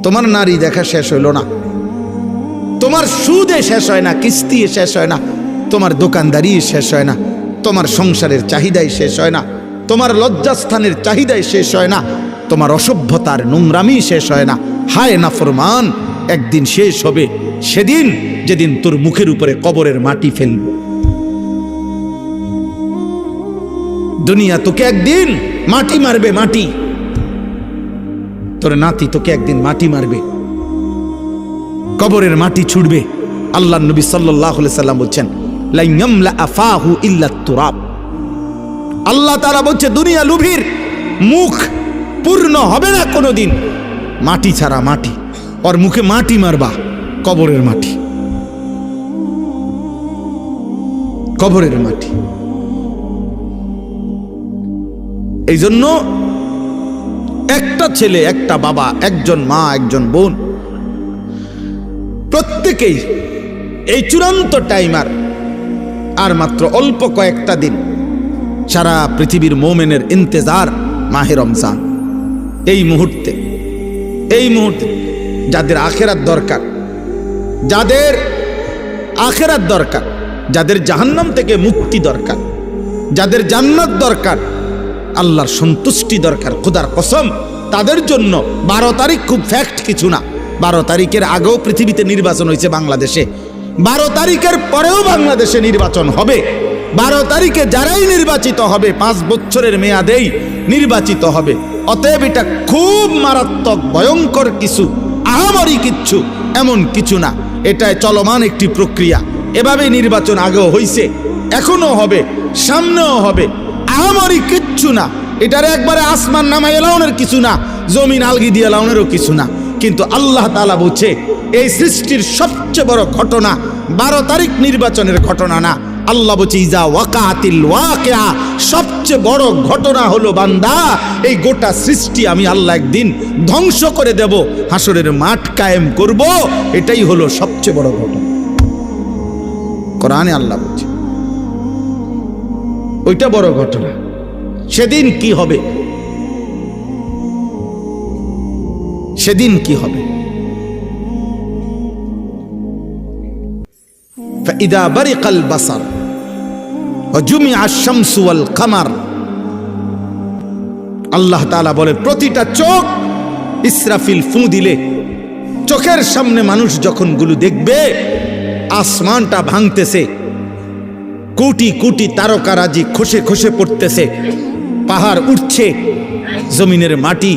তোমার নারী দেখা শেষ হইল না, তোমার সুদে শেষ হয় না, কিস্তি শেষ হয় না, তোমার দোকানদারি শেষ হয় না, তোমার সংসারের চাহিদাই শেষ হয় না, তোমার লজ্জাস্থানের চাহিদাই শেষ হয় না, তোমার অসভ্যতার নোংরামি শেষ হয় না। হায় নাফরমান, একদিন শেষ হবে, সেদিন যেদিন তোর মুখের উপরে কবরের মাটি ফেলব। দুনিয়া তোকে একদিন মাটি মারবে, মাটি। তোর নাতি তোকে একদিন মাটি মারবে, কবরের মাটি ছুড়বে। আল্লাহ নবী সাল্লাল্লাহু আলাইহি সাল্লাম বলছেন, লা ইয়ামলা আফাহু ইল্লা তুরাব। আল্লাহ তাআলা বলছে দুনিয়া লুভির মুখ পূর্ণ হবে না কোনোদিন মাটি ছাড়া, মাটি। ওর মুখে মাটি মারবা, কবরের মাটি, কবরের মাটি। এই জন্য একটা ছেলে, একটা বাবা, একজন মা, একজন বোন, প্রত্যেকেই এই চূড়ান্ত টাইমার আর মাত্র অল্প কয়েকটা দিন। সারা পৃথিবীর মোমেনের ইন্তেজার মাহে রমজান। এই মুহূর্তে যাদের আখেরাত দরকার, যাদের আখেরাত দরকার, যাদের জাহান্নাম থেকে মুক্তি দরকার, যাদের জান্নাত দরকার, আল্লাহর সন্তুষ্টি দরকার, খোদার কসম তাদের জন্য 12 তারিখ খুব ফ্যাক্ট কিছু না। 12 তারিখের আগেও পৃথিবীতে নির্বাচন হয়েছে বাংলাদেশে, 12 তারিখের পরেও বাংলাদেশে নির্বাচন হবে। 12 তারিখে যারাই নির্বাচিত হবে 5 বছরের মেয়াদেই নির্বাচিত হবে। অতএব এটা খুব মারাত্মক ভয়ঙ্কর কিছু, আহামরি কিচ্ছু এমন কিছু না। এটা চলমান একটি প্রক্রিয়া। এভাবে নির্বাচন আগেও হয়েছে, এখনো হবে, সামনেও হবে। আহামরি কিচ্ছু না, এটার একবারে আসমান নামাই এলাউনের কিছু না, জমিন আলগি দিয়ে এলাউনেরও কিছু না। কিন্তু আল্লাহ তাআলা বলছে এই সৃষ্টির সবচেয়ে বড় ঘটনা 12 তারিখ নির্বাচনের ঘটনা না। আল্লাহ বলছে ইজা ওয়াকাতিল ওয়াকিয়া, সবচেয়ে বড় ঘটনা হলো বান্দা এই গোটা সৃষ্টি আমি আল্লাহ একদিন ধ্বংস করে দেব, হাসরের মাঠ কায়েম করব। এটাই হলো সবচেয়ে বড় ঘটনা। কোরআনে আল্লাহ বলছে ওইটা বড় ঘটনা। সেদিন কি হবে, সেদিন কি হবে? ফাইদা বারিকাল বাসার ওয়া জুমিআ আশ-শামসু ওয়াল কামার। আল্লাহ তাআলা বলে প্রতিটা চোখ ইসরাফিল ফু দিলে, চোখের সামনে মানুষ যখন গুলো দেখবে আসমানটা ভাঙতেছে, কোটি কোটি তারকারাজি খসে খসে পড়তেছে, পাহাড় উঠছে, জমিনের মাটি